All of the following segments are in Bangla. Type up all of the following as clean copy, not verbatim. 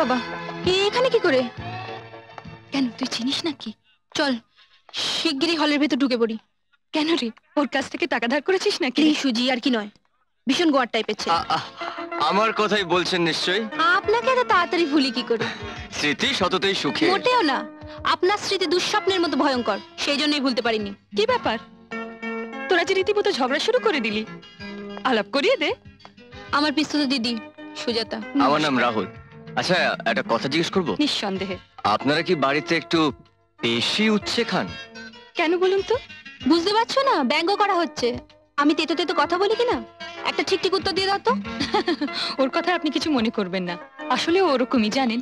বাবা, এখানে কি করে? কেন তুই চিনিস নাকি? চল শিগগিরই হলের ভেতর ঢুকে পড়ি। কেন রে, ওর কাছ থেকে টাকা ধার করেছিস নাকি? সুজি আর কি নয়, ভীষণ গোয়ার টাইপের ছেলে। আমার কথাই বলছেন নিশ্চয়ই। আপনাকে এত তাড়াতাড়ি ভুলি কি করে? স্মৃতি সততই সুখে। মোটেও না, আপনার স্মৃতি দুঃস্বপ্নের মতো ভয়ঙ্কর, সেই জন্যই ভুলতে পারিনি। কি ব্যাপার, তোরা যে রীতিমতো ঝগড়া শুরু করে দিলি? আলাপ করিয়ে দে। আমার পিস্তত দিদি সুজাতা। আমার নাম রাহুল। আচ্ছা একটা কথা জিজ্ঞেস করবো? নিঃসন্দেহে। আপনারা কি বাড়িতে একটু বেশি উচ্ছে খান? কেন বলুন তো? বুঝতে পারছো না, ব্যঙ্গ করা হচ্ছে। আমি তেতো তেতো কথা বলি কিনা? একটা ঠিক ঠিক উত্তর দিয়ে দাও তো। ওর কথা আপনি কিছু মনে করবেন না, আসলে ওরকমই জানেন।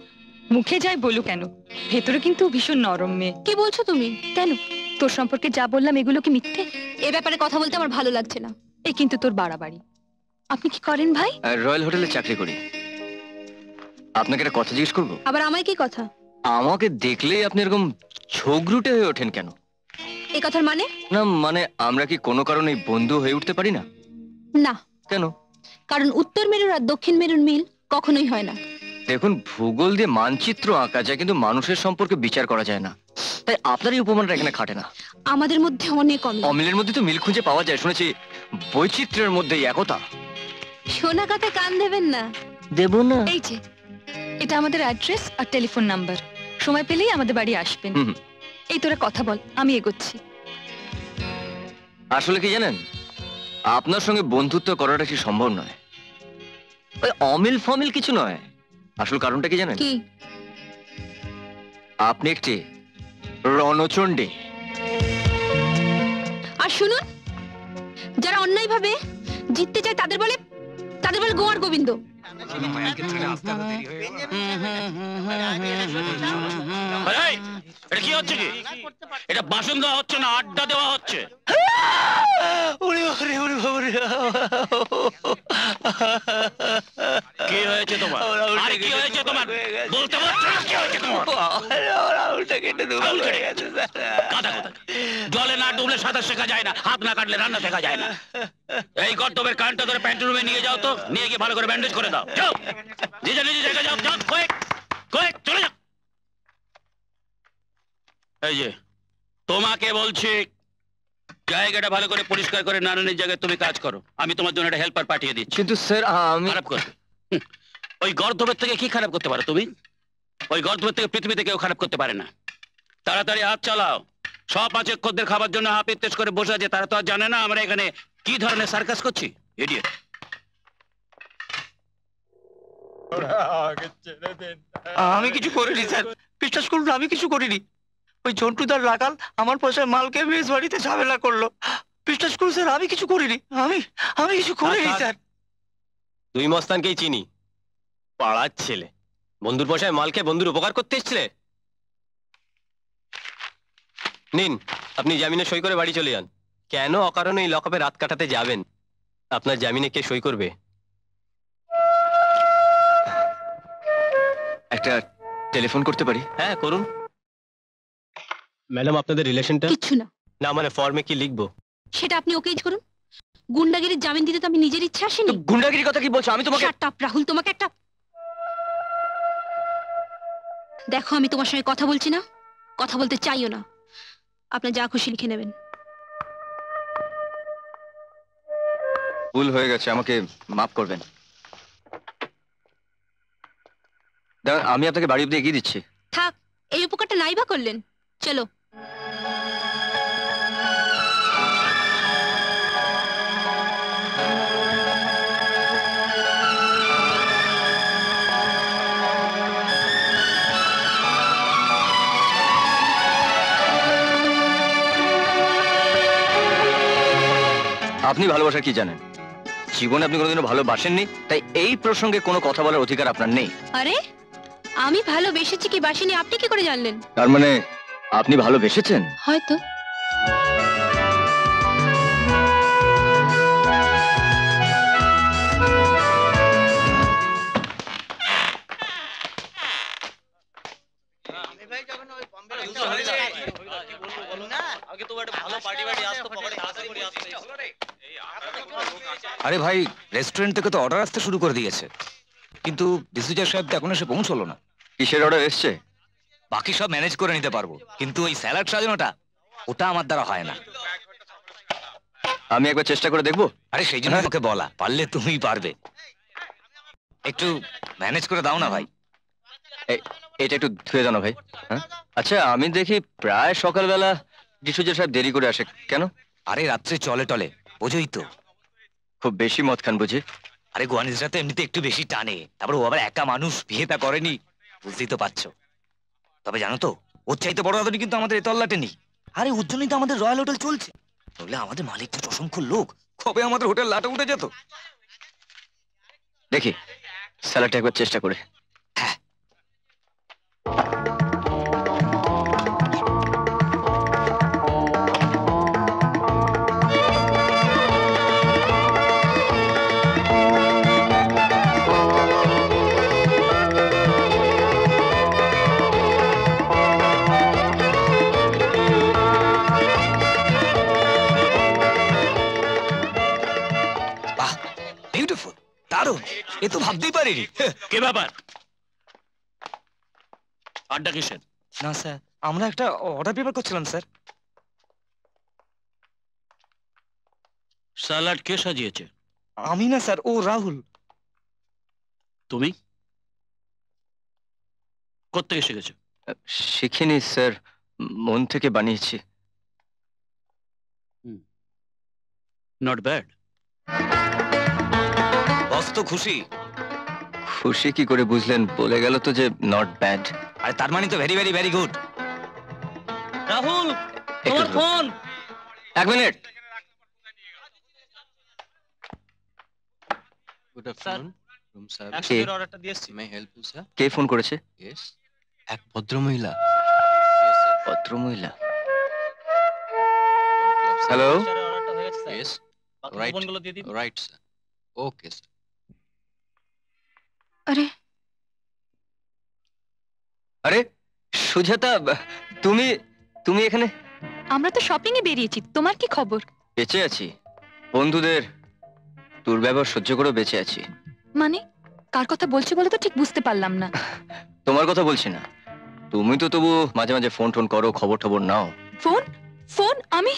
মুখে যাই বলু কেন, ভেতরে কিন্তু ভীষণ নরম মেয়ে। কি বলছো তুমি? কেন, তোর সম্পর্কে যা বললাম এগুলো কি মিথ্যে? এ ব্যাপারে কথা বলতে আমার ভালো লাগছে না। এ কিন্তু তোর বাড়াবাড়ি। আপনি কি করেন ভাই? রয়্যাল হোটেলে চাকরি করি। আপনাকে একটা কথা জিজ্ঞেস করবো? আবার আমায় কি কথা? আমাকে দেখলেই আপনি এরকম ঝগড়ুটে হয়ে ওঠেন কেন? এই কথার মানে? না মানে আমরা কি কোনো কারণে বন্ধু হয়ে উঠতে পারি না? না। কেন? কারণ উত্তর মেরুর আর দক্ষিণ মেরুর মিল কখনোই হয় না। দেখুন, ভূগোল দিয়ে মানচিত্র আঁকা যায় কিন্তু মানুষের সম্পর্কে বিচার করা যায় না। তাই আপনার এই উপমানটা এখানে খাটে না। আমাদের মধ্যে অনেক অমিল। অমিলের মধ্যে তো মিল খুঁজে পাওয়া যায়, শুনেছি বৈচিত্র্যের মধ্যেই একতা। শোনা কথা কান দেবেন না। দেব না? এই যে এটা আমাদের অ্যাড্রেস আর টেলিফোন নাম্বার, সময় পেলেই আমাদের বাড়ি আসবেন। এই তোরা কথা বল, আমি এগোচ্ছি। আসলে কি জানেন, আপনার সঙ্গে বন্ধুত্ব করাটা কি সম্ভব নয়। ওই অমিল ফমিল কিছু নয়, আসল কারণটা কি জানেন? কি? আপনি একটি রণচণ্ডী। আর শুনুন, যারা অন্যায় ভাবে জিততে চায় তাদের বলে গোয়ার গোবিন্দ। এটা কি হচ্ছে? কি এটা বাসন দেওয়া হচ্ছে না আড্ডা দেওয়া হচ্ছে? কি হয়েছে তোমার? আর কি হয়েছে তোমার? বলতে পারছো না কি হয়েছে তোমার? জলে না ডুবলে সাঁতার শেখা যায় না, হাত না কাটলে রান্না শেখা যায় না। এই গর্তবের কানটা ধরে প্যান্ট রুমে নিয়ে যাও তো, নিয়ে গিয়ে ভালো করে ব্যান্ডেজ করে দাও। যাও নিজে নিজে জায়গায় যাও, যাও কয়েক কয়েক চলে যাও। এই যে তোমাকে বলছি, জায়গাটা ভালো করে পরিষ্কার করে নানানির জায়গায় তুমি কাজ করো। আমি তোমার জন্য একটা হেল্পার পাঠিয়ে দিচ্ছি। কিন্তু স্যার আমি খারাপ করবে? ওই গর্ধবের থেকে কি খারাপ করতে পারো তুমি? ওই গর্ধবের থেকে পৃথিবীতে কেউ খারাপ করতে পারে না। তাড়াতাড়ি হাত চালাও। সব পাঁচেক খদ্দের খাবার জন্য হাফ ইত্তেজ করে বসে আছে, তারা তো আর জানে না আমরা এখানে কি ধরনের সার্কাস করছি। ইডিয়েট। আমি কিছু করিনি স্যার, বিশ্বাস করুন আমি কিছু করিনি। ওই ঝন্টুদার রাখাল আমার পয়সায় মালকে মেজ বাড়িতে ঝামেলা করলো। বিশ্বাস করুন স্যার আমি কিছু করিনি। আমি কিছু করিনি স্যার। দুই মস্তানকেই চিনি, পাড়ার ছেলে। বন্ধুর পয়সায় মালকে বন্ধুর উপকার করতে এসেছিলে। নিন, আপনি জামিনে সই করে বাড়ি চলে যান। কেন অকারণে এই লকআপে রাত কাটাতে যাবেন? আপনার জামিনে কে সই করবে? একটা টেলিফোন করতে পারি? হ্যাঁ করুন। ম্যাডাম আপনাদের রিলেশনটা? কিছু না। না মানে ফর্মে কি লিখবো? সেটা আপনি ওকেই করুন। গুন্ডাগিরির জামিন দিতে তো আমি নিজের ইচ্ছা আসিনি। গুন্ডাগিরির কথা কি বলছো? আমি তোমাকে... শাট আপ রাহুল, তোমাকে একটা... দেখো আমি তোমার সঙ্গে কথা বলছি না, কথা বলতে চাইও না। আপনার যা খুশি লিখে নেবেন। ভুল হয়ে গেছে, আমাকে মাফ করবেন। আমি আপনাকে বাড়ি অব্দি এগিয়ে দিচ্ছি। থাক, এই উপকারটা নাই বা করলেন। চলো। আপনি ভালোবাসার কি জানেন? জীবনে আপনি কোনোদিনও ভালোবাসেননি, তাই এই প্রসঙ্গে কোনো কথা বলার অধিকার আপনার নেই। আরে আমি ভালোবেসেছি কি বাসিনি আপনি কি করে জানলেন? তার মানে আপনি ভালোবেসেছেন? হয়তো। আরে ভাই, রেস্টুরেন্ট থেকে তো অর্ডার আসতে শুরু করে দিয়েছে, কিন্তু ডিসুজা সাহেব তো এখনো এসে পৌঁছলো না। কিসের অর্ডার এসছে? বাকি সব ম্যানেজ করে নিতে পারবো, কিন্তু ওই স্যালাড সাজানোটা ওটা আমার দ্বারা হয় না। আমি একবার চেষ্টা করে দেখবো। আরে সেই জন্য তোকে বলা, পারলে তুমিই পারবে। একটু ম্যানেজ করে দাও না ভাই। এটা একটু ধুয়ে দাও না ভাই। হ্যাঁ আচ্ছা, আমি দেখি প্রায় সকালবেলা ডিসুজা সাহেব দেরি করে আসে কেন? আরে রাত্রে চলে টলে, বোঝোই তো। খুব বেশি মদ খান বুঝি? আরে গোয়ানিজরা তো এমনিতে একটু বেশি টানে, তারপর ও আবার একা মানুষ, বিয়েটা করেনি, বুঝতেই তো পারছো। তবে জানো তো, ওর চাইতে বড় আদমি কিন্তু আমাদের এতল্লাটে নেই। আরে ওর জন্যই তো আমাদের রয়্যাল হোটেল চলছে। তাহলে আমাদের মালিক যে অসংখ্য লোক, কবে আমাদের হোটেল লাটে উঠে যেত। দেখি স্যালাডটা একবার চেষ্টা করে। হ্যাঁ বিউটিফুল, দারুণ, এ তো ভাবতেই পারিনি। কি ব্যাপার? আড্ডা কিসের? না স্যার, আমরা একটা অর্ডার পেপার করছিলাম স্যার। স্যালাড কে সাজিয়েছে? আমি না স্যার, ও রাহুল। তুমি কোত্থেকে শিখেছো? শিখিনি স্যার, মন থেকে বানিয়েছি। Not bad. বস তো খুশি। খুশি কি করে বুঝলেন? বলে গেল তো যে নট ব্যাড। আরে তার মানে তো very very very good. Rahul, তোমার ফোন। এক minute. Good afternoon room service. একশোর অর্ডারটা দিয়েছি। May help you sir? কে ফোন করেছে? ইয়েস, এক ভদ্রমহিলা। ভদ্রমহিলা? হ্যালো? অর্ডারটা হয়ে গেছে স্যার। ইয়েস, বাকি রাইট কুপনগুলো দিয়ে দিন। Right sir. Okay sir. আরে আরে সুজাতা, তুমি তুমি এখানে? আমরা তো শপিং এ বেরিয়েছি, তোমার কি খবর? বেঁচে আছি, বন্ধুদের দুর্ব্যবহার সহ্য করে বেঁচে আছি। মানে কার কথা বলছো বলো তো, ঠিক বুঝতে পারলাম না। তোমার কথা বলছি না, তুমি তো তবু মাঝে মাঝে ফোন টোন করো, খবর টবর নাও। ফোন ফোন আমি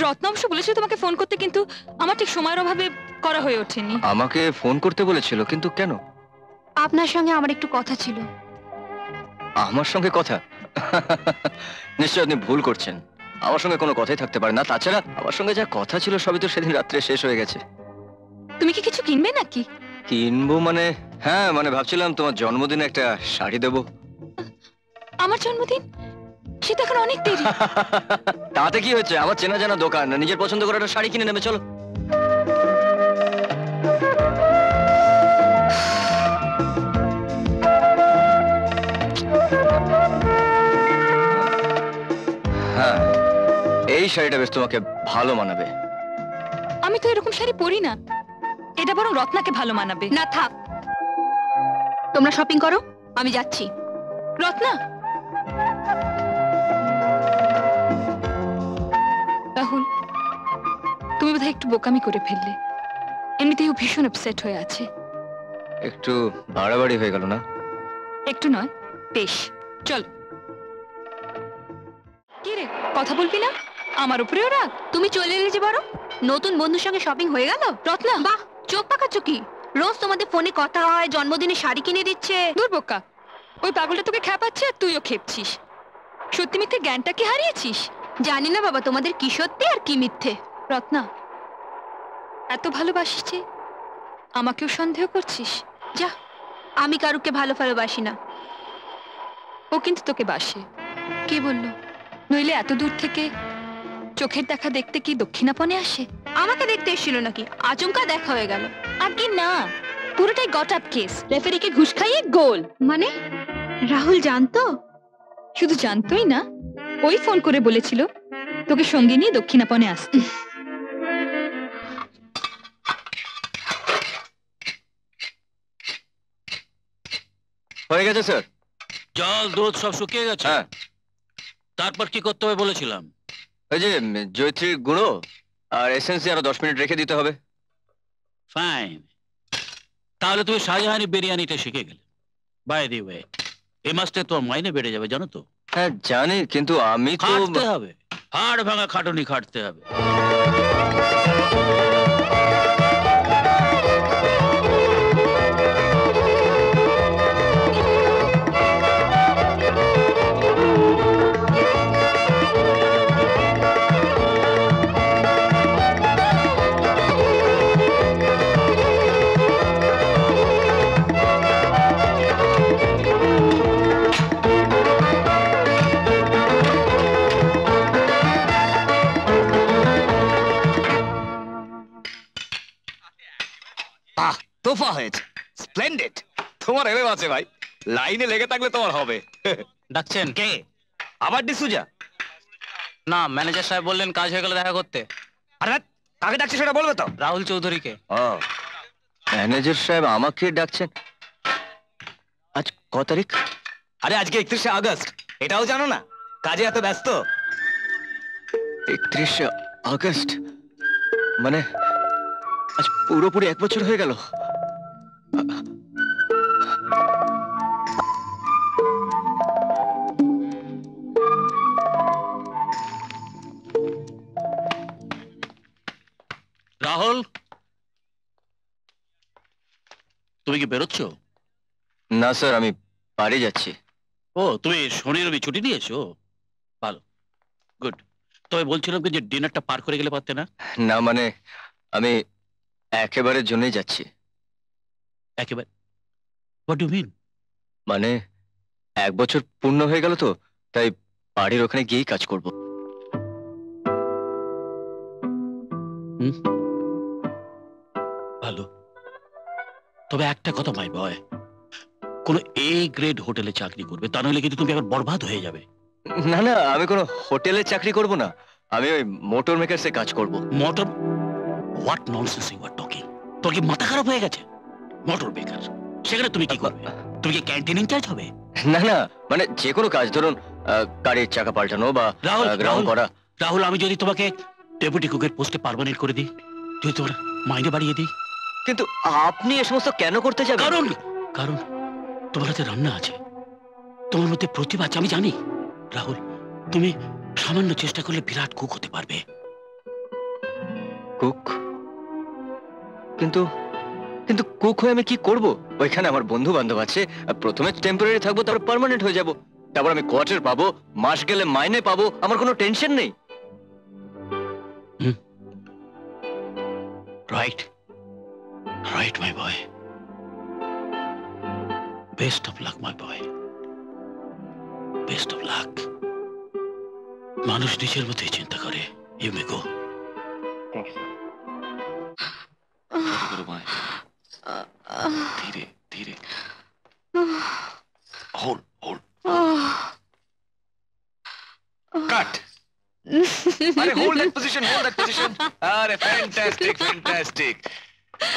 রত্নাংশ বলেছিল তোমাকে ফোন করতে, কিন্তু আমার ঠিক সময়ের অভাবে করা হয়ে ওঠেনি। আমাকে ফোন করতে বলেছিল, কিন্তু কেন? আপনার সঙ্গে আমার একটু কথা ছিল। আমার সঙ্গে কথা? নিশ্চয় আপনি ভুল করছেন, আমার সঙ্গে কোনো কথাই থাকতে পারে না। তাছাড়া আমার সঙ্গে যা কথা ছিল সবই তো সেদিন রাত্রে শেষ হয়ে গেছে। তুমি কি কিছু কিনবে নাকি? কিনবো মানে? হ্যাঁ, মানে ভাবছিলাম তোমার জন্মদিনে একটা শাড়ি দেবো। আমার জন্মদিন? সে তো এখন অনেক দেরি। তাতে কি হয়েছে? আমার চেনা জানা দোকান, নিজের পছন্দ করে একটা শাড়ি কিনে নেবে, চলো। হ্যাঁ, এই শাড়িটা বেশ তোমাকে ভালো মানাবে। আমি তো এরকম শাড়ি পরি না, এটা বরং রত্নাকে ভালো মানাবে। না থাক, তোমরা শপিং করো, আমি যাচ্ছি। রত্না, রাহুল, তুমি বোধহয় একটু বোকামি করে ফেললে। এমনিতেই ও ভীষণ আপসেট হয়ে আছে। একটু বাড়াবাড়ি হয়ে গেল না? একটু নয়, বেশ। চল। কি রে, কথা বলবি না? আমার উপরেও রাগ? তুমি চলে এলে যে বড়, নতুন বন্ধুর সঙ্গে শপিং হয়ে গেল? রত্না, বাহ, চোখ পাকাচ্ছ কি? রোজ তোমাদের ফোনে কথা হয়, জন্মদিনে শাড়ি কিনে দিচ্ছে। দূর বোকা, ওই পাগলটা তোকে খেপাচ্ছে আর তুইও খেপছিস। সত্যি মিথ্যে জ্ঞানটা কি হারিয়েছিস? জানি না বাবা, তোমাদের কি সত্যি আর কি মিথ্যে। রত্না, এত ভালোবাসিস যে আমাকেও সন্দেহ করছিস? যা, আমি কারুকে ভালোবাসি না। ও কিন্তু তোকে বাসে। কে বললো? নইলে এত দূর থেকে চোখের দেখা দেখতে কি দক্ষিণাপনে আসে? আমাকে দেখতে এসেছিল নাকি? আচমকা দেখা হয়ে গেল। আগে না, পুরোটাই গট আপ কেস। রেফারিকে ঘুষ খাইয়ে গোল। মানে রাহুল জানতো? শুধু জানতোই না, ওই ফোন করে বলেছিল তোকে সঙ্গে নিয়ে দক্ষিণাপনে আসতে। হয়ে গেছে স্যার। জল দুধ সব শুকিয়ে গেছে? হ্যাঁ। তারপর কি করতে হবে বলেছিলাম? ওই যে জয়ত্রীর গুঁড়ো আর এসেন্স আরো 10 মিনিট রেখে দিতে হবে। ফাইন, তাহলে তুমি শাহজাহানি বিরিয়ানিটা শিখে গেলে। বাই দি ওয়ে এই মাসটা তোর মাইনে বেড়ে যাবে জানো তো। হ্যাঁ জানি, কিন্তু আমি তো খাটতে হবে, হাড় ভাঙা খাটুনি খাটতে হবে। বাহ, তোফা হয়েছে, স্প্লেন্ডেড। তোমার এলেম আছে ভাই, লাইনে লেগে থাকলে তোমার হবে। ডাকছেন? কে? আবার ডিসুজা? না, ম্যানেজার সাহেব বললেন কাজ হয়ে গেলে দেখা করতে। আরে ধ্যাৎ, কাকে ডাকছে সেটা বলবে তো। রাহুল চৌধুরীকে। ও, ম্যানেজার সাহেব আমাকে ডাকছেন? আজ ক তারিখ? আরে আজকে 31শে আগস্ট, এটাও জানো না? কাজে এত ব্যস্ত। 31শে আগস্ট মানে আজ পুরোপুরি 1 বছর হয়ে গেল। রাহুল, তুমি কি বেরোচ্ছ? না স্যার, আমি বাড়ি যাচ্ছি। ও, তুমি শনি রবি ছুটি নিয়েছো? ভালো, গুড। তবে বলছিলাম কি যে ডিনারটা পার করে গেলে পারতে না? না মানে আমি একেবারের জন্যই যাচ্ছি। একেবারে? What do mean? মানে 1 বছর পূর্ণ হয়ে গেল তো, তাই বাড়ির ওখানে গিয়েই কাজ করব। ভালো, তবে একটা কথা মাই বয়, কোন এ গ্রেড হোটেলে চাকরি করবে, তা নইলে কিন্তু তুমি এখন বরবাদ হয়ে যাবে। না না, আমি কোনো হোটেলে চাকরি করব না, আমি ওই মোটর মেকার্সে কাজ করব। Motor? What nonsense you are talking? তোর কি মাথা খারাপ হয়ে গেছে? মোটর মেকার, সেখানে তুমি কি করবে? তুমি কি ক্যান্টিন ইনচার্জ হবে? না না, মানে যে কোনো কাজ, ধরুন গাড়ির চাকা পাল্টানো বা রাহুল, গ্রাউন্ড করা। রাহুল, আমি যদি তোমাকে ডেপুটি কুকের পোস্টে পার্মানেন্ট করে দিই, যদি তোমার মাইনে বাড়িয়ে দিই? কিন্তু আপনি এ সমস্ত কেন করতে যাবেন? কারণ কারণ তোমার হাতে রান্না আছে, তোমার মধ্যে প্রতিভা আছে, আমি জানি। রাহুল, তুমি সামান্য চেষ্টা করলে বিরাট কুক হতে পারবে। কুক? কিন্তু কিন্তু কুক হয়ে আমি কি করব? ওইখানে আমার বন্ধু বান্ধব আছে, প্রথমে টেম্পোরারি থাকবো, তারপর পার্মানেন্ট হয়ে যাব, তারপর আমি কোয়ার্টার পাবো, মাস গেলে মাইনে পাবো, আমার কোনো টেনশন নেই। Right, right my boy, best of luck my boy, best of luck. মানুষ নিজের মধ্যেই চিন্তা করে। ইউ মে গো। ধীরে ধীরে, হোল্ড হোল্ড। কাট। আরে hold that position, hold that position. আরে ফ্যান্টাস্টিক, ফ্যান্টাস্টিক।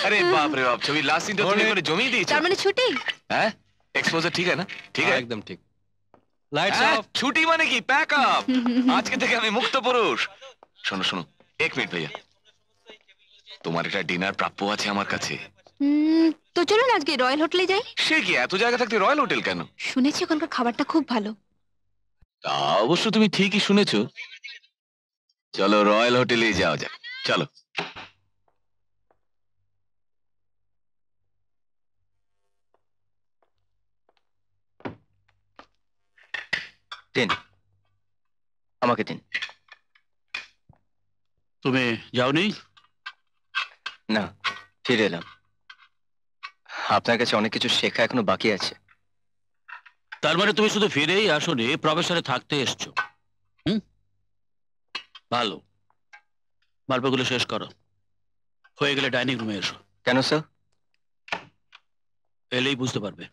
আরে বাপ রে বাপ, ছবি লাস্ট সিনটা তুমি করে জমিয়ে দিয়েছো। তার মানে ছুটি? হ্যাঁ, এক্সপোজার ঠিক আছে না? ঠিক আছে, একদম ঠিক। লাইটস হ্যাঁ, অফ। ছুটি মানে কি প্যাক আপ। আজকে থেকে আমি মুক্ত পুরুষ। শোনো শোনো, 1 মিনিট ভাইয়া, তোমার একটা ডিনার প্রাপ্য আছে আমার কাছে। তো চলুন আজকে রয়্যাল হোটেলে যাই। সে কি, এত জায়গা থাকতে রয়্যাল হোটেল কেন? শুনেছি ওখানকার খাবারটা খুব ভালো। তা অবশ্য তুমি ঠিকই শুনেছো। চলো রয়্যাল হোটেলেই যাওয়া যাক, চলো। দিন, আমাকে দিন। তুমি যাওনি? না, ফিরে এলাম। আপনার কাছে অনেক কিছু শেখা এখনো বাকি আছে। তার মানে তুমি শুধু ফিরেই আসোনি, প্রফেসরে থাকতে এসছো। ভালো, গল্পগুলো শেষ করো, হয়ে গেলে ডাইনিং রুমে এসো। কেন স্যার? এলেই বুঝতে পারবে।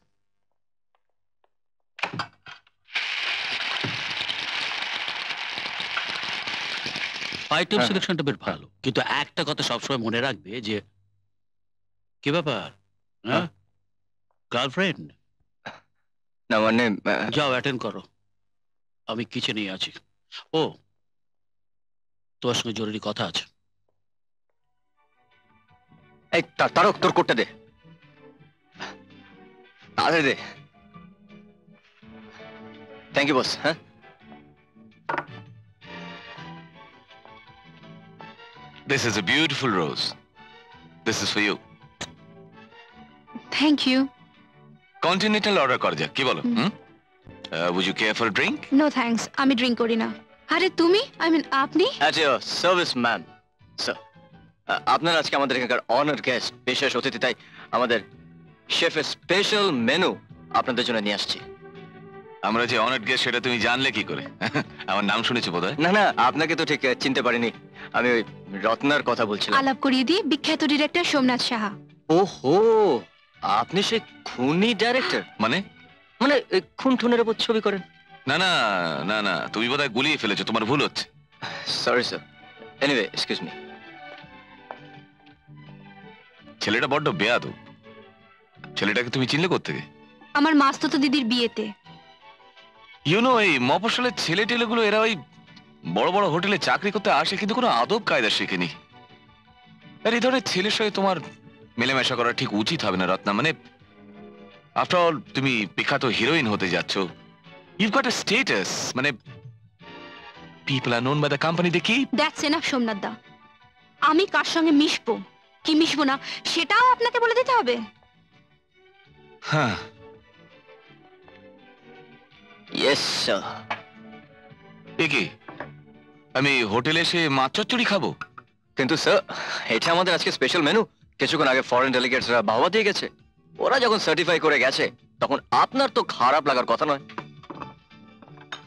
আইটেম সিলেকশনটা বেশ ভালো, কিন্তু একটা কথা সবসময় মনে রাখবে যে, কি ব্যাপার, হ্যাঁ, গার্লফ্রেন্ড? না মানে যাও অ্যাটেন্ড করো, আমি কিচেনেই আছি। ও, তোমার সঙ্গে জরুরি কথা আছে। এই তারক, তোর কোটটা দে, তাড়াতাড়ি দে। Thank you boss. হ্যাঁ, This is a beautiful rose. This is for you. Thank you. Continental order করা যাক, কি বলো? Would you care for a drink? No thanks, আমি ড্রিঙ্ক করি না। আরে তুমি, আই মিন আপনি? At your service ma'am. Sir, আপনারা আজকে আমাদের এখানকার অনার গেস্ট, বিশেষ অতিথি, তাই আমাদের শেফের স্পেশাল মেনু আপনাদের জন্য নিয়ে আসছি। আমরা যে অনার্ড গেস্ট সেটা তুমি জানলে কি করে? আমার নাম শুনেছো বোধহয়। না না, আপনাকে তো ঠিক চিনতে পারিনি। আমি ওই রত্নার কথা বলছিলাম। আলাপ করিয়ে দিই, বিখ্যাত ডিরেক্টর সোমনাথ সাহা। ওহো, আপনি সে খুনি ডাইরেক্টর? মানে মানে খুন টুনের উপর ছবি করেন? না না না না, তুমি বোধহয় গুলিয়ে ফেলেছো, তোমার ভুল হচ্ছে। Sorry sir. Anyway, excuse me. ছেলেটা বড্ড বেয়াদব। ছেলেটাকে তুমি চিনলে কোত্থেকে? আমার মাস্তুতো দিদির বিয়েতে। ইউনো, এই মফস্বলের ছেলে টেলেগুলো এরা ওই বড় বড় হোটেলে চাকরি করতে আসে, কিন্তু কোনো আদব কায়দা শেখেনি। আর এই ধরনের ছেলের সঙ্গে তোমার মেলামেশা করা ঠিক উচিত হবে না রত্না। মানে আফটার অল তুমি বিখ্যাত হিরোইন হতে যাচ্ছ। ইউ গট আ স্ট্যাটাস, মানে people are known by the company they keep. That's enough Somnath da. আমি কার সঙ্গে মিশবো কি মিশবো না সেটাও আপনাকে বলে দিতে হবে? হ্যাঁ, ইয়েস স্যার। এ কি, আমি হোটেলে এসে মাছ চচ্চড়ি খাবো? কিন্তু স্যার, এটা আমাদের আজকে স্পেশাল মেনু। কিছুক্ষণ আগে ফরেন ডেলিগেটসরা বাহবা দিয়ে গেছে। ওরা যখন সার্টিফাই করে গেছে, তখন আপনার তো খারাপ লাগার কথা নয়।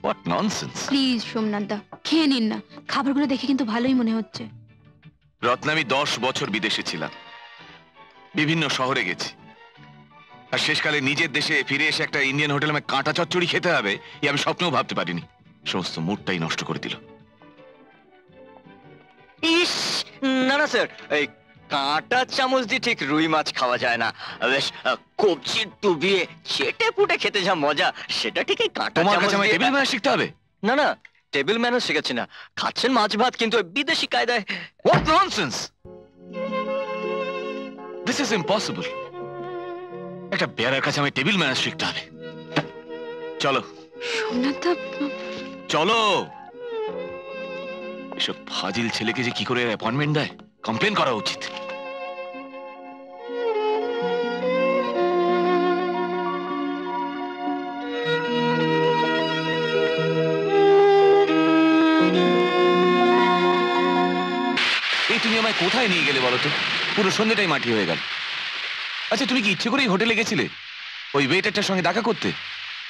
What nonsense. প্লিজ সোমনাথ দা, খেয়ে নিন না। খাবারগুলো দেখে কিন্তু ভালোই মনে হচ্ছে। রত্না, আমি 10 বছর বিদেশে ছিলাম, বিভিন্ন শহরে গেছি, আর শেষকালে নিজের দেশে ফিরে এসে একটা ইন্ডিয়ান হোটেলে আমায় কাঁটা চচ্চড়ি খেতে হবে এই আমি স্বপ্নেও ভাবতে পারিনি। সমস্ত মুডটাই নষ্ট করে দিল। ইস, না না স্যার, এই কাঁটা চামচ দিয়ে ঠিক রুই মাছ খাওয়া যায় না। বেশ কবজি ডুবিয়ে চেটে পুটে খেতে যা মজা, সেটা ঠিক এই কাঁটা তোমার চামচ কাছে আমায় দিয়ে- টেবিল ম্যানার্স শিখতে হবে? না না, টেবিল ম্যানার্স শেখাচ্ছি না। খাচ্ছেন মাছ ভাত, কিন্তু ওই বিদেশি কায়দায়। What nonsense, this is impossible. একটা বেয়ারের কাছে আমায় টেবিল ম্যানার্স শিখতে হবে। চলো সোমনাথ দা, চলো। এসব ফাজিল ছেলেকে যে কি করে অ্যাপয়েন্টমেন্ট দেয়, কমপ্লেন করা উচিত। এই তুমি আমায় কোথায় নিয়ে গেলে বলো তো? পুরো সন্ধ্যেটাই মাটি হয়ে গেল। আচ্ছা, তুমি কি ইচ্ছে করেই হোটেলে গেছিলে ওই ওয়েটারটার সঙ্গে দেখা করতে?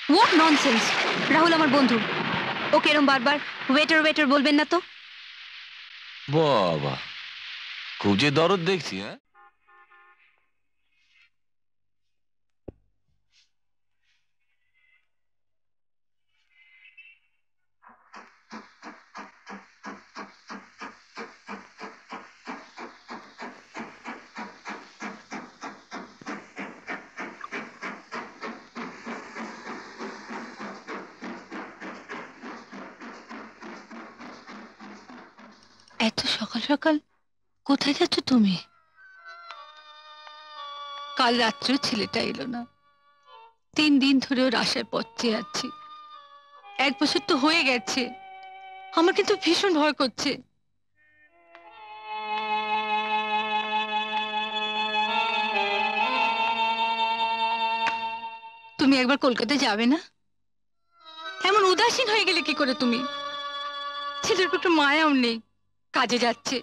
What nonsense. রাহুল আমার বন্ধু, ওকে এরম বারবার ওয়েটার ওয়েটার বলবেন না তো। বাবা, খুব যে দরদ দেখছি। হ্যাঁ, এত সকাল সকাল কোথায় যাচ্ছ তুমি? কাল রাত্রেও ছেলেটা এলো না। 3 দিন ধরে ওর আশায় পথ চেয়ে আছি। 1 বছর তো হয়ে গেছে। আমার কিন্তু ভীষণ ভয় করছে। তুমি একবার কলকাতা যাবে না? এমন উদাসীন হয়ে গেলে কি করে তুমি? ছেলের উপর একটু মায়াও নেই, কাজে যাচ্ছে।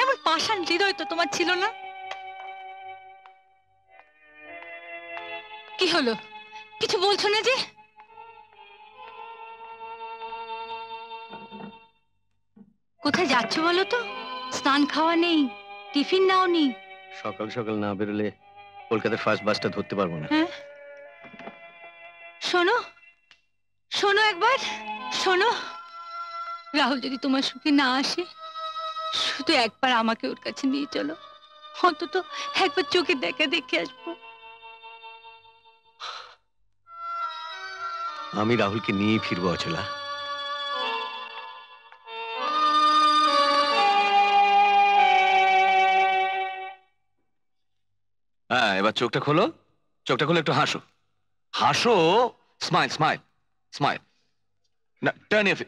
এমন পাষাণ হৃদয় তো তোমার ছিল না? কি হলো, কিছু বলছো না যে? কোথায় যাচ্ছ বলো তো? স্নান খাওয়া নেই, টিফিন নাও নি। সকাল সকাল না বেরোলে কলকাতার ফার্স্ট বাসটা ধরতে পারবো না। হ্যাঁ, শোনো শোনো একবার শোনো। রাহুল যদি তোমার সুখে না আসে, শুধু একবার আমাকে ওর কাছে নিয়ে চলো। অন্তত একবার চোখে দেখা দেখে আসবো। আমি রাহুলকে নিয়ে ফিরবো অচলা। হ্যাঁ, এবার চোখটা খোলো। চোখটা খোলো, একটু হাসো। হাসো, স্মাইল স্মাইল স্মাইল। না টার্ন ইউর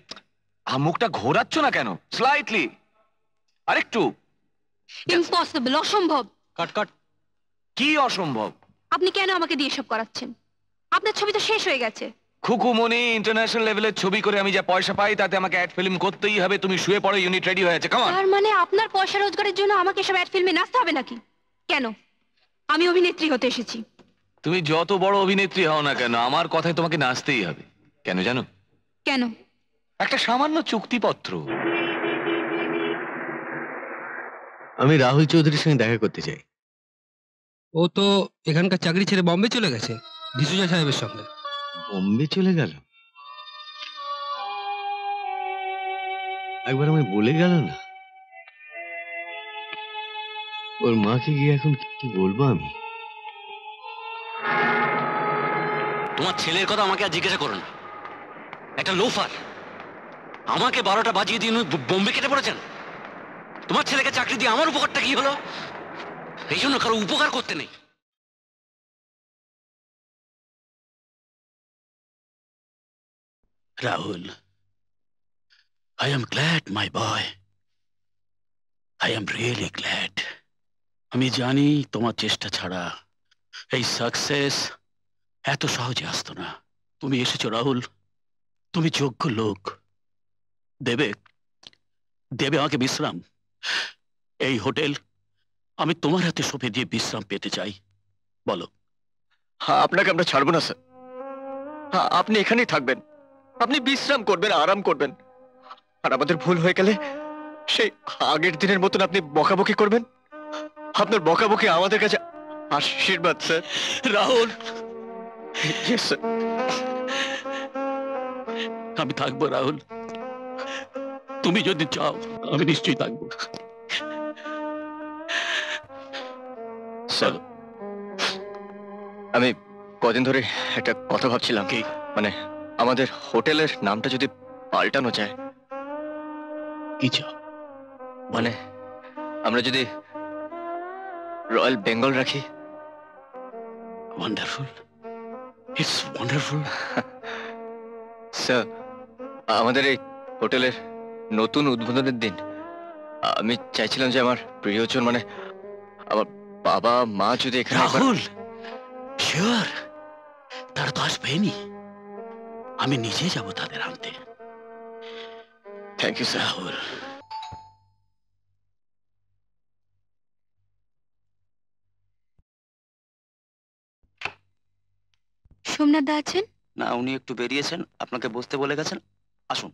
মুখটা ঘোরাচ্ছ না কেন? স্লাইটলি, আরেকটু। ইম্পসিবল, অসম্ভব। কাট কাট। কি অসম্ভব? আপনি কেন আমাকে দিয়ে এসব করাচ্ছেন? আপনার ছবি তো শেষ হয়ে গেছে। খুকুমনি, ইন্টারন্যাশনাল লেভেলের ছবি করে আমি যা পয়সা পাই তাতে আমাকে অ্যাড ফিল্ম করতেই হবে। তুমি শুয়ে পড়ো, ইউনিট রেডি হয়ে আছে, কাম অন। তার মানে আপনার পয়সা রোজগারের জন্য আমাকে সব অ্যাড ফিল্মে নাচতে হবে নাকি? কেন? আমি অভিনেত্রী হতে এসেছি। তুমি যত বড় অভিনেত্রী হও না কেন, আমার কথায় তোমাকে নাচতেই হবে। কেন জানো? কেন? একটা সামান্য চুক্তিপত্র। আমি রাহুল চৌধুরীর সঙ্গে দেখা করতে চাই। ও তো এখানকার চাকরি ছেড়ে বম্বে চলে গেছে ডিসুজা সাহেবের সঙ্গে। বোম্বে চলে গেল? একবার আমি বলে গেল না? ওর মাকে গিয়ে এখন কি বলবো আমি? তোমার ছেলের কথা আমাকে আর জিজ্ঞাসা করো না। একটা লোফার আমাকে 12টা বাজিয়ে দিয়ে বোম্বে কেটে পড়েছেন। তোমার ছেলেকে চাকরি দিয়ে আমার উপকারটা কি হলো? এই জন্য কারো উপকার করতে নেই। Rahul, I am glad, my boy. I am really glad. আমি জানি তোমার চেষ্টা ছাড়া এই সাকসেস এত সহজে আসতো না। তুমি এসেছো রাহুল, তুমি যোগ্য লোক। দেবে দেবে আমাকে বিশ্রাম। এই হোটেল আমি তোমার হাতে সঁপে দিয়ে বিশ্রাম পেতে চাই। বলো। হ্যাঁ, আপনাকে আমরা ছাড়বো না স্যার। হ্যাঁ, আপনি এখানেই থাকবেন, আপনি বিশ্রাম করবেন, আরাম করবেন। আর আমাদের ভুল হয়ে গেলে সেই আগের দিনের মতন আপনি বকাবকি করবেন। আপনার বকাবকি আমাদের কাছে আশীর্বাদ স্যার। Rahul, Yes, sir. আমি থাকবো রাহুল। তুমি যদি চাও আমি নিশ্চয়ই থাকবো। স্যার, আমি কদিন ধরে একটা কথা ভাবছিলাম। কি? মানে আমাদের হোটেলের নামটা যদি পাল্টানো যায়। কি চাও? মানে আমরা যদি রয়্যাল বেঙ্গল রাখি। Wonderful, it's wonderful. স্যার, আমাদের এই হোটেলের নতুন উদ্বোধনের দিন আমি চাইছিলাম যে আমার প্রিয়জন মানে আমার বাবা মা যদি এখানে একবার- রাহুল, শিওর, তারা তো আসবেনি। আমি নিজে যাব তাদের আনতে। Thank you sir. Rahul, Somnath da আছেন? না, উনি একটু বেরিয়েছেন, আপনাকে বসতে বলে গেছেন। আসুন।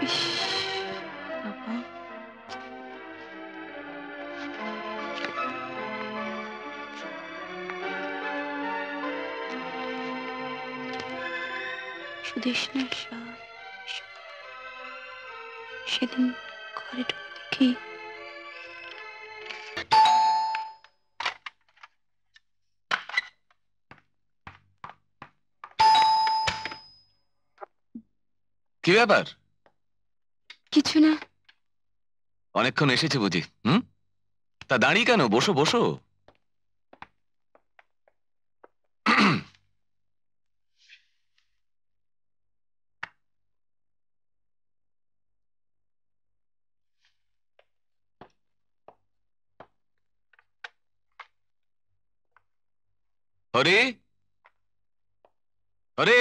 ইস, বাবা। সুদেষ্ণা সেদিন ঘরে ঢুকে দেখি কি ব্যাপার? কিছু না। অনেকক্ষণ এসেছে বুঝি? তা দাঁড়িয়ে কেন? বসো বসো। হরি, হরি,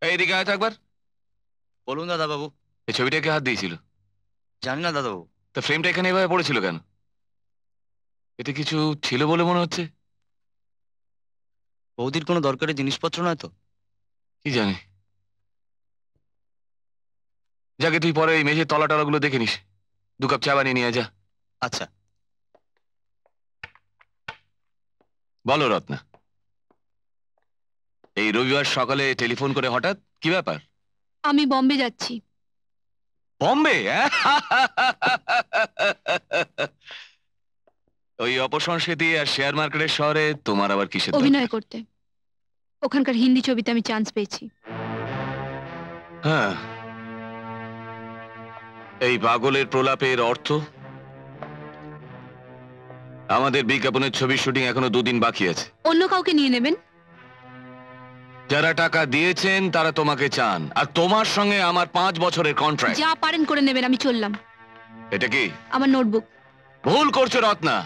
এইদিকে আয় তো একবার। বলুন দাদা বাবু। এই ছবিটাকে হাত দিয়েছিল? জানি না দাদা বাবু। তা ফ্রেমটা এখানে এভাবে পড়েছিল কেন? এতে কিছু ছিল বলে মনে হচ্ছে। বৌদির কোনো দরকারি জিনিসপত্র নয় তো? কি জানি। যাকে তুই পরে এই মেঝের তলা টলাগুলো দেখে নিস। 2 কাপ চা বানিয়ে নিয়ে যা। আচ্ছা। বলো রত্না, এই রবিবার সকালে টেলিফোন করে হঠাৎ কি ব্যাপার? আমি বম্বে যাচ্ছি। বম্বে? ওই অপসংস্কৃতি আর শেয়ার মার্কেটের শহরে তোমার আবার কিসের দরকার? অভিনয় করতে ওখানকার হিন্দি ছবিতে আমি চান্স পেয়েছি। হ্যাঁ, এই পাগলের প্রলাপের অর্থ? আমাদের বিজ্ঞাপনের ছবির শুটিং এখনো 2 দিন বাকি আছে। অন্য কাউকে নিয়ে নেবেন। যারা টাকা দিয়েছেন তারা তোমাকে চান, আর তোমার সঙ্গে আমার 5 বছরের কন্ট্রাক্ট। যা পারেন করে নেবেন, আমি চললাম। এটা কি? আমার নোটবুক। ভুল করছো রত্না,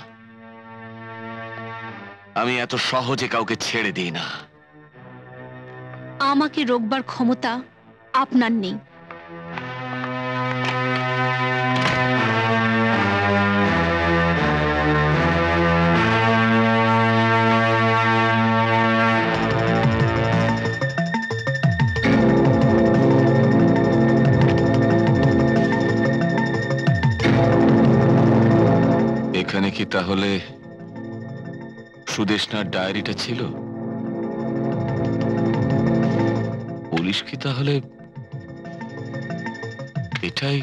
আমি এত সহজে কাউকে ছেড়ে দিই না। আমাকে রোকবার ক্ষমতা আপনার নেই। এখানে কি তাহলে সুদেষ্ণার ডায়েরিটা ছিল? পুলিশ কি তাহলে এটাই?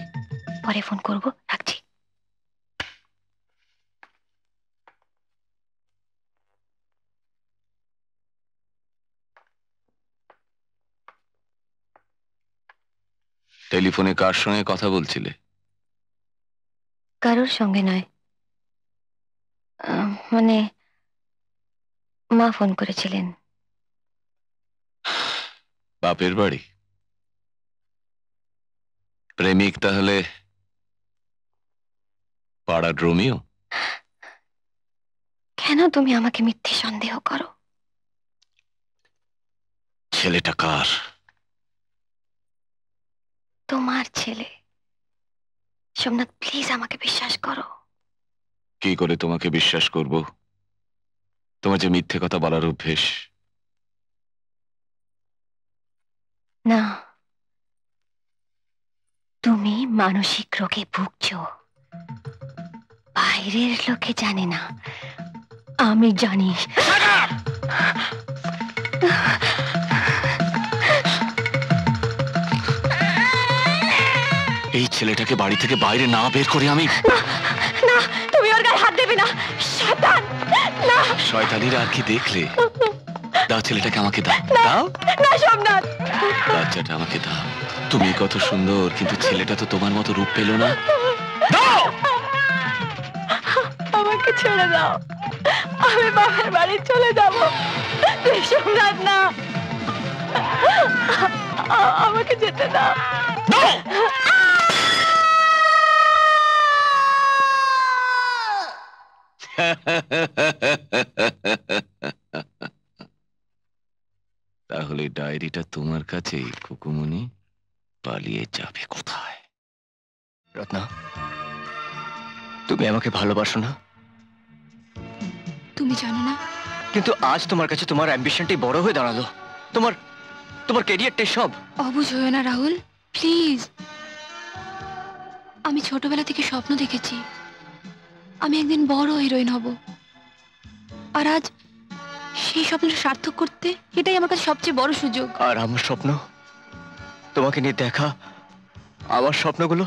পরে ফোন করব, রাখছি। টেলিফোনে কার সঙ্গে কথা বলছিলে? কারোর সঙ্গে নয়, মানে মা ফোন করেছিলেন। বাপের বাড়ি? প্রেমিক তাহলে পাড়ার রোমিও? কেন তুমি আমাকে মিথ্যে সন্দেহ করো? ছেলেটা কার? তোমার ছেলে। সোমনাথ, প্লিজ আমাকে বিশ্বাস করো। কি করে তোমাকে বিশ্বাস করব? তোমার যে মিথ্যে কথা বলার অভ্যেস। না, তুমি মানসিক রোগে ভুগছো। বাইরের লোকে জানে না, আমি জানি। এই ছেলেটাকে বাড়ি থেকে বাইরে না বের করে আমি... না, তুমি ওর গায়ে হাত দেবে না, শয়তান! না, শয়তানিরা আর কি দেখলে? দাও ছেলেটাকে, আমাকে দাও। দাও না সোমনাথ, বাচ্চাটা আমাকে দাও। তুমি কত সুন্দর, কিন্তু ছেলেটা তো তোমার মতো রূপ পেল না। দাও! আমাকে ছেড়ে দাও, আমি বাবার বাড়ি চলে যাব। সোমনাথ, না, আমাকে যেতে দাও। তাহলে ডায়েরিটা তোমার কাছে, কুকুমনি পালিয়ে যাবে কোথায়? রত্না, তুমি আমাকে ভালোবাসো না? তুমি জানো না? কিন্তু আজ তোমার কাছে তোমার অ্যাম্বিশনটাই বড় হয়ে দাঁড়ালো। তোমার তোমার ক্যারিয়ারটাই সব। অবুঝ হয়ে না রাহুল, প্লিজ। আমি ছোটবেলা থেকে স্বপ্ন দেখেছি আমি একদিন বড় হিরোইন হব, আর আজ সেই স্বপ্নটা সার্থক করতে এটাই আমার কাছে সবচেয়ে বড় সুযোগ। আর আমার স্বপ্ন, তোমাকে নিয়ে দেখা আমার স্বপ্নগুলো,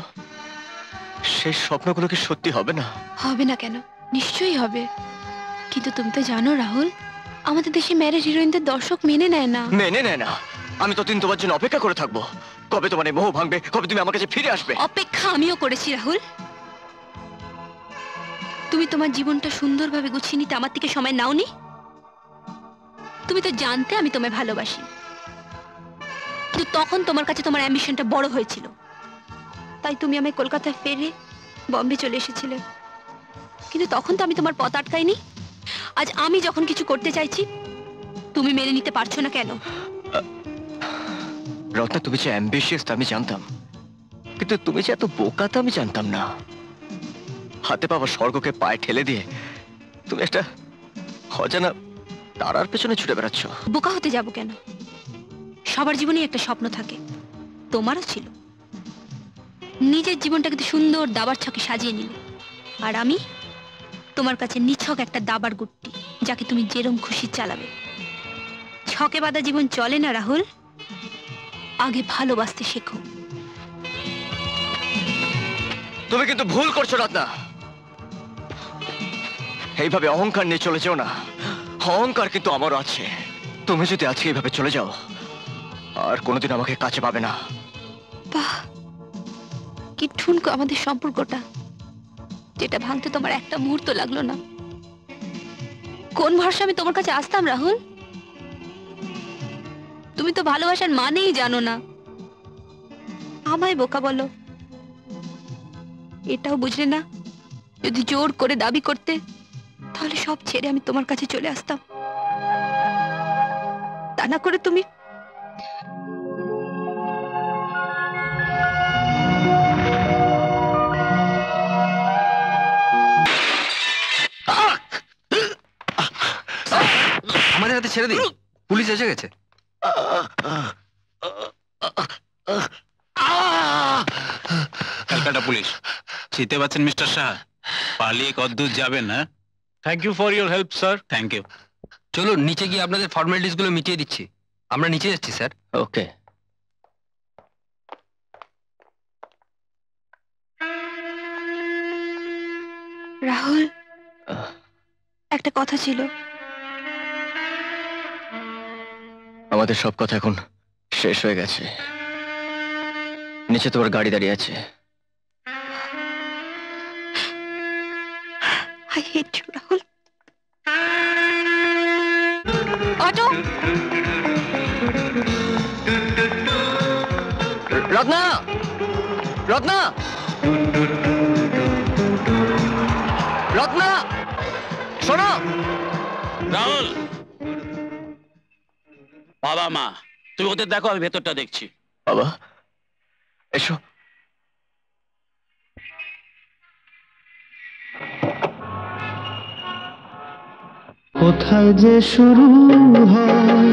সেই স্বপ্নগুলো কি সত্যি হবে না? হবে না কেন, নিশ্চয়ই হবে। কিন্তু তুমি তো জানো রাহুল, আমাদের দেশে ম্যারেজ হিরোইনদের দর্শক মেনে নেয় না। মেনে নেয় না? আমি ততদিন তোমার জন্য অপেক্ষা করে থাকবো। কবে তোমার এই মোহ ভাঙবে, কবে তুমি আমার কাছে ফিরে আসবে? অপেক্ষা আমিও করেছি রাহুল। তুমি তোমার জীবনটা সুন্দরভাবে গুছিয়ে নিতে আমার থেকে সময় নাওনি। তুমি তো জানতে আমি তোমায় ভালোবাসি, কিন্তু তখন তোমার কাছে তোমার অ্যাম্বিশনটা বড় হয়েছিল, তাই তুমি আমায় কলকাতায় ফেরে বম্বে চলে এসেছিলে। কিন্তু তখন তো আমি তোমার পথ আটকাইনি। আজ আমি যখন কিছু করতে চাইছি তুমি মেনে নিতে পারছো না কেন? রত্না, তুমি যে অ্যাম্বিশিয়াস তা আমি জানতাম, কিন্তু তুমি যে এত বোকা তা আমি জানতাম না। হাতে পাওয়া স্বর্গকে পায়ে ঠেলে দিয়ে তুমি একটা অজানা তারার পেছনে ছুটে বেড়াচ্ছ। বোকা হতে যাব কেন? সবার জীবনেই একটা স্বপ্ন থাকে, তোমারও ছিল। নিজের জীবনটা কিন্তু সুন্দর দাবার ছকে সাজিয়ে নিলে, আর আমি তোমার কাছে নিছক একটা দাবার গুট্টি, যাকে তুমি যেরম খুশি চালাবে। ছকে বাঁধা জীবন চলে না রাহুল, আগে ভালোবাসতে শেখো। তুমি কিন্তু ভুল করছো রত্না। এইভাবে অহংকার নিয়ে চলে যাও না। অহংকার কিন্তু আমারও আছে। তুমি যদি আজকে এইভাবে চলে যাও আর কোনোদিন আমাকে কাছে পাবে না। বাহ, কি ঠুনকো আমাদের সম্পর্কটা, যেটা ভাঙতে তোমার একটা মুহূর্ত লাগলো না। কোন ভরসা আমি তোমার কাছে আসতাম রাহুল? তুমি তো ভালোবাসার মানেই জানো না। আমায় বোকা বলো, এটাও বুঝলে না যদি জোর করে দাবি করতে তাহলে সব ছেড়ে আমি তোমার কাছে চলে আসতাম। তা না করে তুমি আমাদের হাতে ছেড়ে দিন, পুলিশ এসে গেছে। ক্যালকাটা পুলিশ। চিনতে পারছেন মিস্টার শাহ? পালিয়ে কদ্দূর যাবেন? না, thank you for your help sir. Thank you. চলুন নিচে গিয়ে আপনাদের ফর্মালিটিস গুলো মিটিয়ে দিচ্ছি। আমরা নিচে যাচ্ছি স্যার। ওকে। রাহুল, একটা কথা ছিল। আমাদের সব কথা এখন শেষ হয়ে গেছে। নিচে তোমার গাড়ি দাঁড়িয়ে আছে। I hate you, Rahul. Auto! Ratna! Ratna! Ratna! শোনো! রাহুল, বাবা মা তুমি ওদের দেখো, আমি ভেতরটা দেখছি। বাবা এসো। কোথায় যে শুরু হয়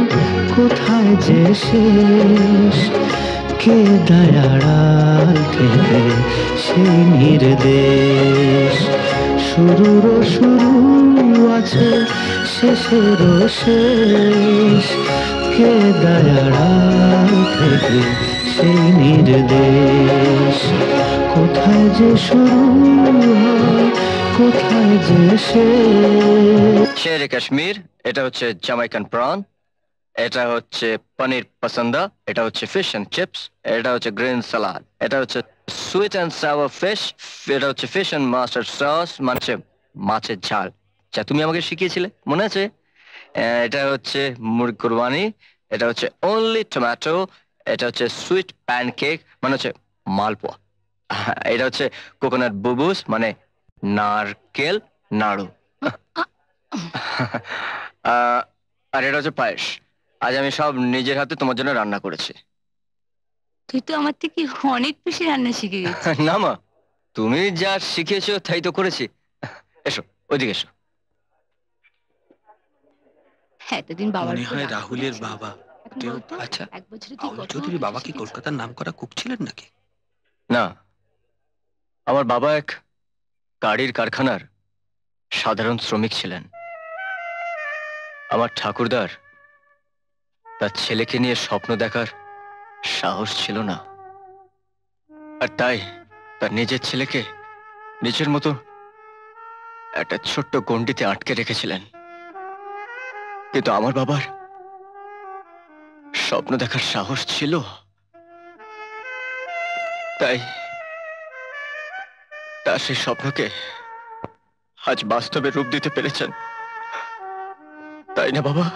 কোথায় যে শেষ, কে দয়াড়াল থেকে সেই নির্দেশ। শুরুরও শুরু আছে শেষেরও শেষ, কে দয়াড়াল থেকে সেই নির্দেশ। কোথায় যে শুরু হয় কোথায় যে শেষ। শেরে কাশ্মীর, এটা হচ্ছে জামাইকান প্রন, এটা হচ্ছে পনির পসন্দা, এটা হচ্ছে ফিশ এন্ড চিপস, এটা হচ্ছে গ্রিন সালাদ, এটা হচ্ছে সুইট অ্যান্ড সাওয়ার ফিশ, এটা হচ্ছে ফিশ অ্যান্ড মাস্টার্ড সস, মানে মাছের ঝাল, যা তুমি আমাকে শিখিয়েছিলে মনে আছে। এটা হচ্ছে মুরগি কুরবানি, এটা হচ্ছে অনলি টমেটো, এটা হচ্ছে সুইট প্যানকেক মানে হচ্ছে মালপোয়া, এটা হচ্ছে কোকোনাট বুবুস মানে নারকেল নাড়ু, আর এটা হচ্ছে পায়েস। আজ আমি সব নিজের হাতে তোমার জন্য রান্না করেছি। তুই তো আমার থেকে অনেক বেশি রান্না শিখে গেছিস। না মা, তুমি যা শিখিয়েছো তাই তো করেছি। এসো ওইদিকে এসো। এতদিন বাবার মনে উপর হয় রাগ রাহুলের করেছিস। বাবা। এখন বলতো, আচ্ছা, এক বছরে তুই রাহুল কত চৌধুরী কিছু বাবা কি শিখেছিস। কলকাতার নাম করা কুক ছিলেন নাকি? না, আমার বাবা এক গাড়ির কারখানার সাধারণ শ্রমিক ছিলেন। আমার ঠাকুরদার তার ছেলেকে নিয়ে স্বপ্ন দেখার সাহস ছিল না, আর তাই তার নিজের ছেলেকে নিজের মতো একটা ছোট্ট গণ্ডিতে আটকে রেখেছিলেন। কিন্তু আমার বাবার স্বপ্ন দেখার সাহস ছিল, তাই তার সেই স্বপ্নকে আজ বাস্তবে রূপ দিতে পেরেছেন, তাই না বাবা?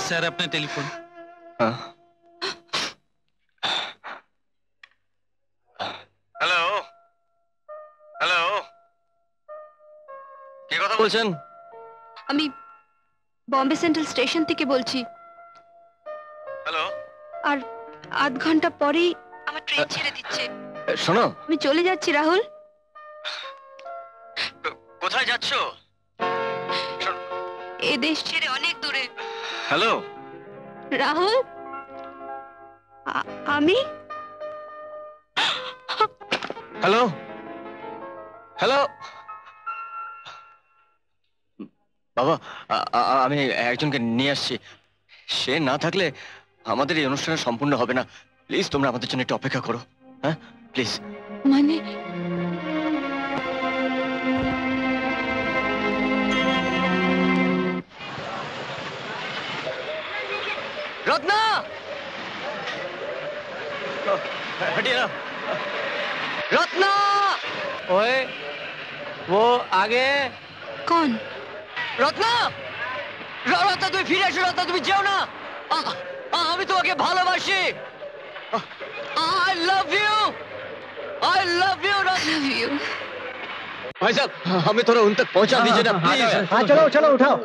স্যার আপনার টেলিফোন। হ্যালো হ্যালো, কে কথা বলছেন? আমি বম্বে সেন্ট্রাল স্টেশন থেকে বলছি। হ্যালো। আর আধ ঘন্টা পরেই আমার ট্রেন ছেড়ে দিচ্ছে। শোনো, আমি চলে যাচ্ছি রাহুল। কোথায় যাচ্ছ? এ দেশ ছেড়ে অনেক দূরে। হ্যালো রাহুল, আমি হ্যালো হ্যালো বাবা, আমি একজনকে নিয়ে আসছি। সে না থাকলে আমাদের এই অনুষ্ঠান সম্পূর্ণ হবে না। প্লিজ তোমরা আমাদের জন্য একটু অপেক্ষা করো। হ্যাঁ প্লিজ। মানে रत्ना हटिए ना रत्ना ओए वो आगे कौन? रत्ना रत्ना তুমি ফিরে এসো রত্না তুমি যেও না আমি তোমাকে ভালোবাসি I love you रत्ना भाई साहब हमें थोड़ा उन तक पहुंचा दीजिए ना प्लीज हाँ चलो चलो उठाओ